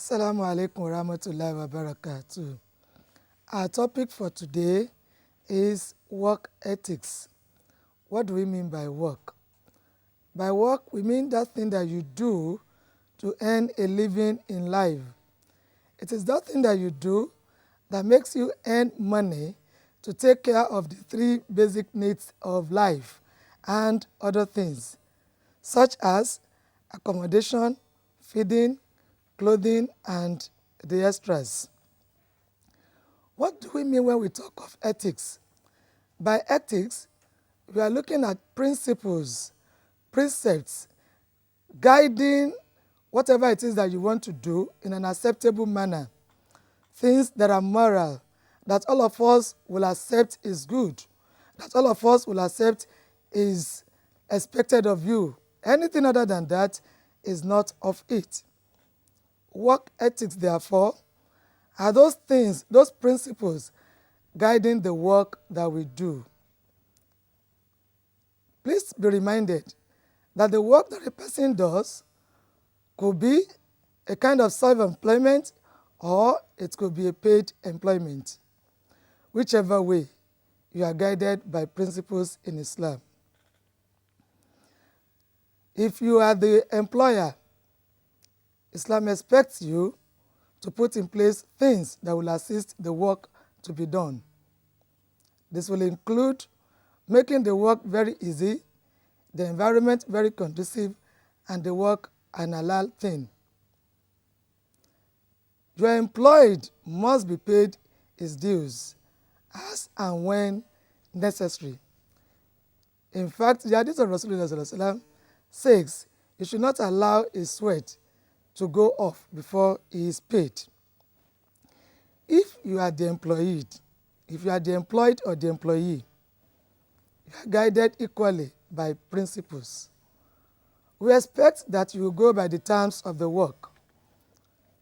Assalamu alaikum wa rahmatullahi wa barakatuh. Our topic for today is work ethics. What do we mean by work? By work, we mean that thing that you do to earn a living in life. It is that thing that you do that makes you earn money to take care of the three basic needs of life and other things, such as accommodation, feeding, clothing, and the extras. What do we mean when we talk of ethics? By ethics, we are looking at principles, precepts, guiding whatever it is that you want to do in an acceptable manner. Things that are moral, that all of us will accept is good, that all of us will accept is expected of you. Anything other than that is not of it. Work ethics, therefore, are those things, those principles guiding the work that we do. Please be reminded that the work that a person does could be a kind of self-employment or it could be a paid employment. Whichever way, you are guided by principles in Islam. If you are the employer, Islam expects you to put in place things that will assist the work to be done. This will include making the work very easy, the environment very conducive, and the work an halal thing. Your employed must be paid his dues as and when necessary. In fact, the hadith of Rasulullah says you should not allow his sweat to go off before he is paid. If you are the employed, if you are the employed or the employee, you are guided equally by principles. We expect that you will go by the terms of the work.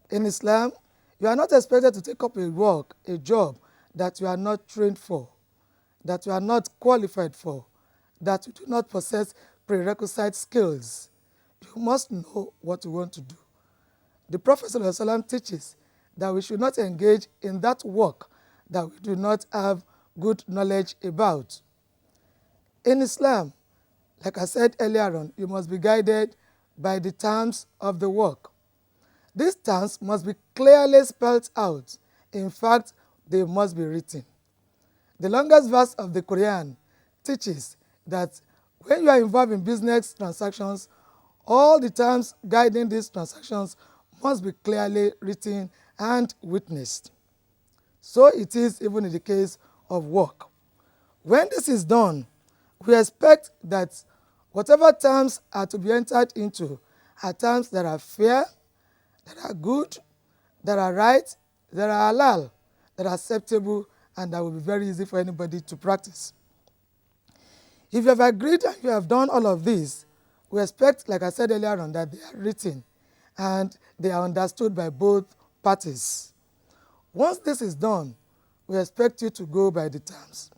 In Islam, you are not expected to take up a job that you are not trained for, that you are not qualified for, that you do not possess prerequisite skills. You must know what you want to do. The Prophet ﷺ teaches that we should not engage in that work that we do not have good knowledge about. In Islam, like I said earlier on, you must be guided by the terms of the work. These terms must be clearly spelled out. In fact, they must be written. The longest verse of the Quran teaches that when you are involved in business transactions, all the terms guiding these transactions must be clearly written and witnessed. So it is even in the case of work. When this is done, we expect that whatever terms are to be entered into are terms that are fair, that are good, that are right, that are halal, that are acceptable, and that will be very easy for anybody to practice. If you have agreed and you have done all of this, we expect, like I said earlier on, that they are written and they are understood by both parties. Once this is done, we expect you to go by the terms.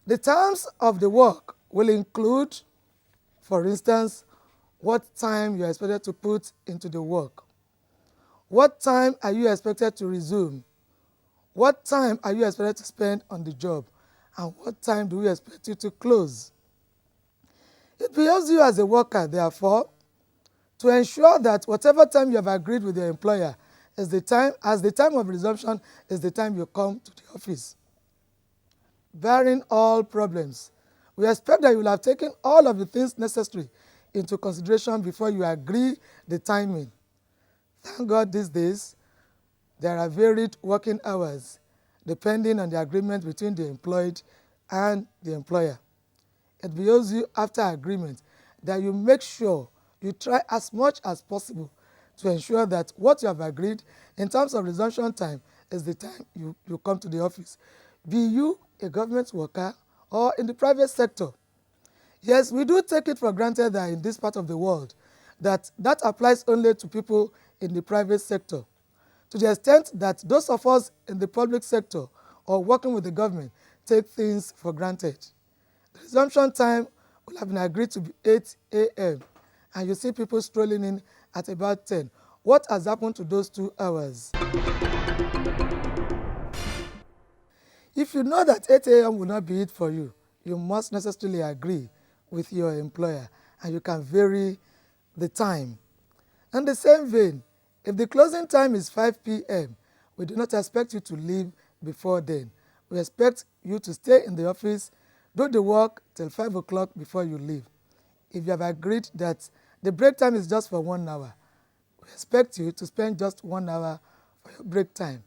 The terms of the work will include, for instance, what time you are expected to put into the work. What time are you expected to resume? What time are you expected to spend on the job? And what time do we expect you to close? It behoves you as a worker, therefore, to ensure that whatever time you have agreed with your employer is the time of resumption is the time you come to the office. Barring all problems, we expect that you will have taken all of the things necessary into consideration before you agree the timing. Thank God these days, there are varied working hours depending on the agreement between the employed and the employer. It behoves you after agreement that you make sure you try as much as possible to ensure that what you have agreed in terms of resumption time is the time you come to the office. Be you a government worker or in the private sector. Yes, we do take it for granted that in this part of the world that applies only to people in the private sector. To the extent that those of us in the public sector or working with the government take things for granted. The resumption time will have been agreed to be 8 a.m. and you see people strolling in at about 10. what has happened to those 2 hours. If you know that 8 a.m. will not be it for you, you must necessarily agree with your employer and you can vary the time. In the same vein, if the closing time is 5 p.m., we do not expect you to leave before then. We expect you to stay in the office, do the work till 5 o'clock before you leave. If you have agreed that the break time is just for 1 hour, we expect you to spend just 1 hour for your break time.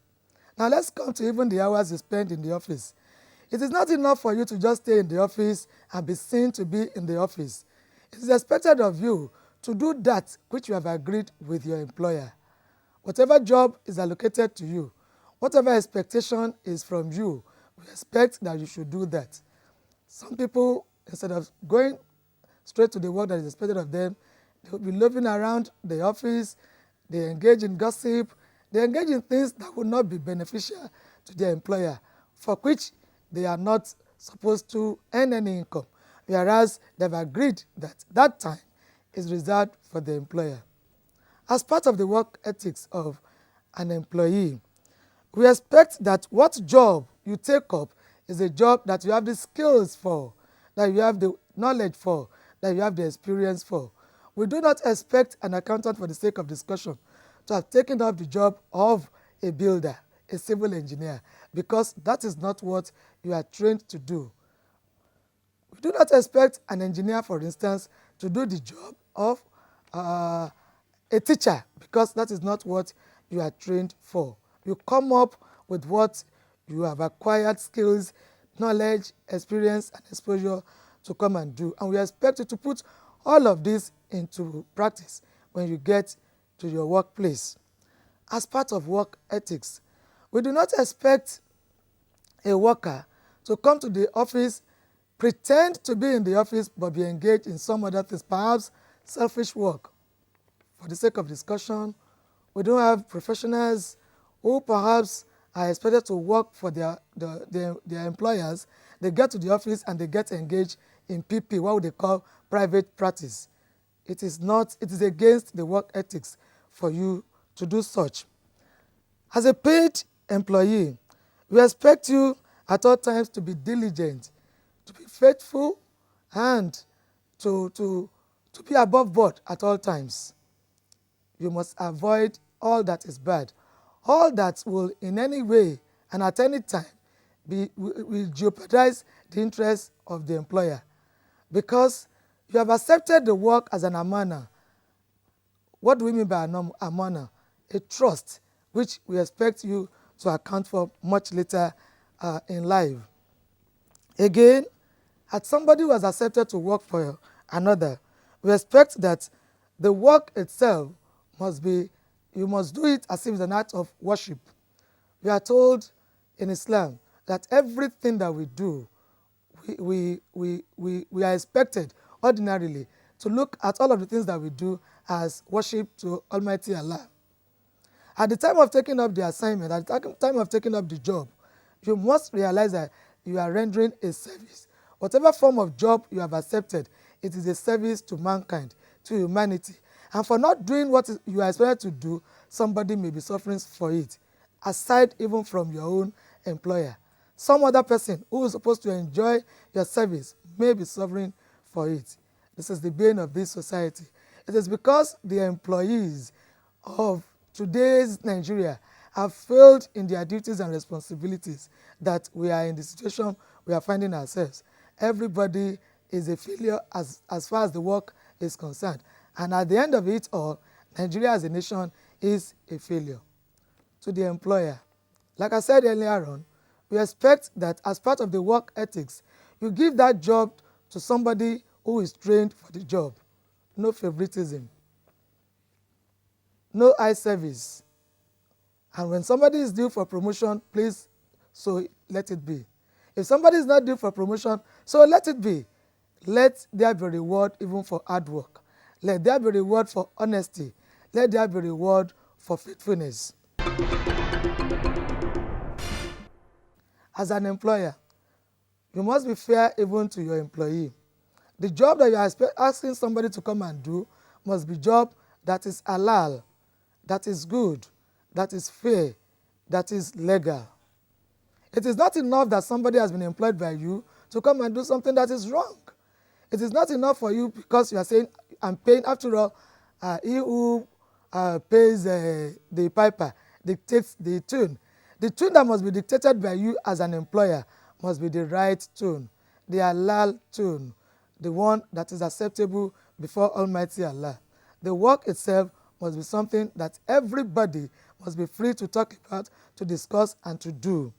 Now let's come to even the hours you spend in the office. It is not enough for you to just stay in the office and be seen to be in the office. It is expected of you to do that which you have agreed with your employer. Whatever job is allocated to you, whatever expectation is from you, we expect that you should do that. Some people, instead of going straight to the work that is expected of them, they will be loafing around the office, they engage in gossip, they engage in things that will not be beneficial to their employer, for which they are not supposed to earn any income, whereas they've agreed that that time is reserved for the employer. As part of the work ethics of an employee, we expect that what job you take up is a job that you have the skills for, that you have the knowledge for, that you have the experience for. We do not expect an accountant, for the sake of discussion, to have taken up the job of a builder, a civil engineer, because that is not what you are trained to do. We do not expect an engineer, for instance, to do the job of a teacher, because that is not what you are trained for. You come up with what you have acquired skills, knowledge, experience, and exposure to come and do. And we expect you to put all of this into practice when you get to your workplace. As part of work ethics, we do not expect a worker to come to the office, pretend to be in the office, but be engaged in some other things, perhaps selfish work. For the sake of discussion, we don't have professionals who perhaps are expected to work for their employers. They get to the office and they get engaged in PP, what they call private practice. It is against the work ethics for you to do such. As a paid employee, we expect you at all times to be diligent, to be faithful, and to be above board at all times. You must avoid all that is bad, all that will in any way and at any time will jeopardize the interests of the employer, because you have accepted the work as an amana. What do we mean by an amana? A trust, which we expect you to account for much later in life. Again, as somebody who has accepted to work for another, we expect that the work itself you must do it as if it's an act of worship. We are told in Islam that everything that we do, we are expected ordinarily to look at all of the things that we do as worship to Almighty Allah. At the time of taking up the assignment, at the time of taking up the job, you must realize that you are rendering a service. Whatever form of job you have accepted, it is a service to mankind, to humanity. And for not doing what you are expected to do, somebody may be suffering for it, aside even from your own employer. Some other person who is supposed to enjoy your service may be suffering for it. This is the bane of this society. It is because the employees of today's Nigeria have failed in their duties and responsibilities that we are in the situation we are finding ourselves. Everybody is a failure as far as the work is concerned. And at the end of it all, Nigeria as a nation is a failure. To the employer, like I said earlier on, we expect that as part of the work ethics, you give that job to somebody who is trained for the job. No favoritism. No eye service. And when somebody is due for promotion, please, so let it be. If somebody is not due for promotion, so let it be. Let there be reward even for hard work. Let there be reward for honesty. Let there be reward for faithfulness. As an employer, you must be fair even to your employee. The job that you are asking somebody to come and do must be a job that is halal, that is good, that is fair, that is legal. It is not enough that somebody has been employed by you to come and do something that is wrong. It is not enough for you because you are saying, I'm paying. After all, he who pays the piper dictates the tune. The tune that must be dictated by you as an employer must be the right tune, the halal tune, the one that is acceptable before Almighty Allah. The work itself must be something that everybody must be free to talk about, to discuss, and to do.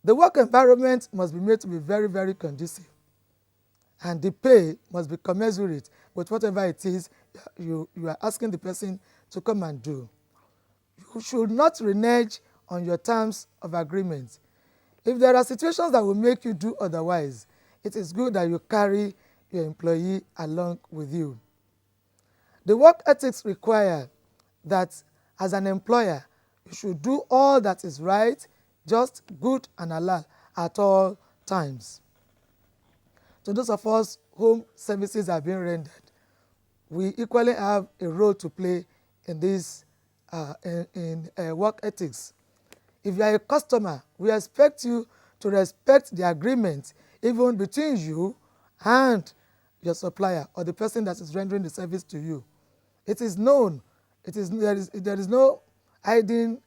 The work environment must be made to be very, very conducive. And the pay must be commensurate with whatever it is you are asking the person to come and do. You should not renege on your terms of agreement. If there are situations that will make you do otherwise, it is good that you carry your employee along with you. The work ethics require that as an employer, you should do all that is right, just, good, and halal at all times. To those of us whom services are being rendered, we equally have a role to play in this work ethics. If you are a customer, we expect you to respect the agreement even between you and your supplier or the person that is rendering the service to you. It is known, there is no hiding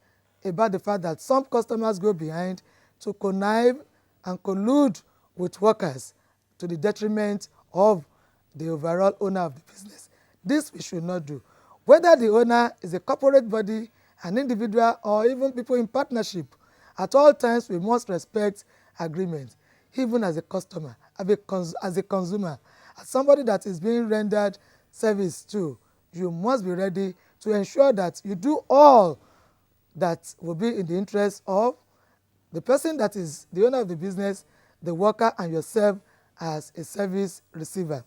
about the fact that some customers go behind to connive and collude with workers to the detriment of the overall owner of the business. This we should not do. Whether the owner is a corporate body, an individual, or even people in partnership, at all times we must respect agreements, even as a customer, as a consumer, as somebody that is being rendered service to. You must be ready to ensure that you do all that will be in the interest of the person that is the owner of the business, the worker, and yourself as a service receiver.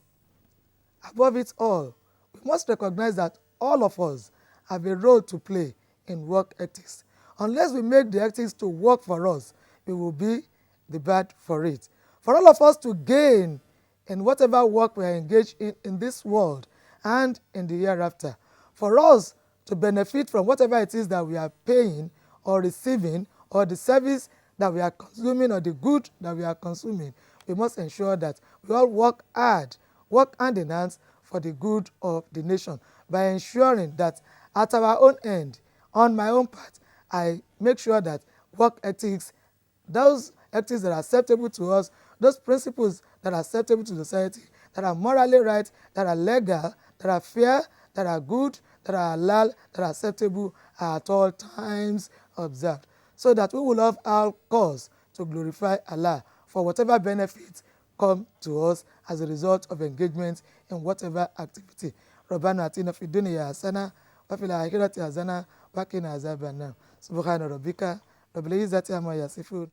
Above it all, we must recognize that all of us have a role to play in work ethics. Unless we make the ethics to work for us, we will be the bad for it. For all of us to gain in whatever work we are engaged in this world and in the hereafter, for us to benefit from whatever it is that we are paying or receiving, or the service that we are consuming, or the good that we are consuming, we must ensure that we all work hard, work hand in hand for the good of the nation by ensuring that at our own end, on my own part, I make sure that work ethics, those ethics that are acceptable to us, those principles that are acceptable to society, that are morally right, that are legal, that are fair, that are good, that are halal, that are acceptable, are at all times observed, so that we will have our cause to glorify Allah for whatever benefits come to us as a result of engagement in whatever activity. ربنا آتنا في الدنيا حسنة وفي الآخرة حسنة وقنا عذاب النار. سبحان ربك رب العزة عما يصفون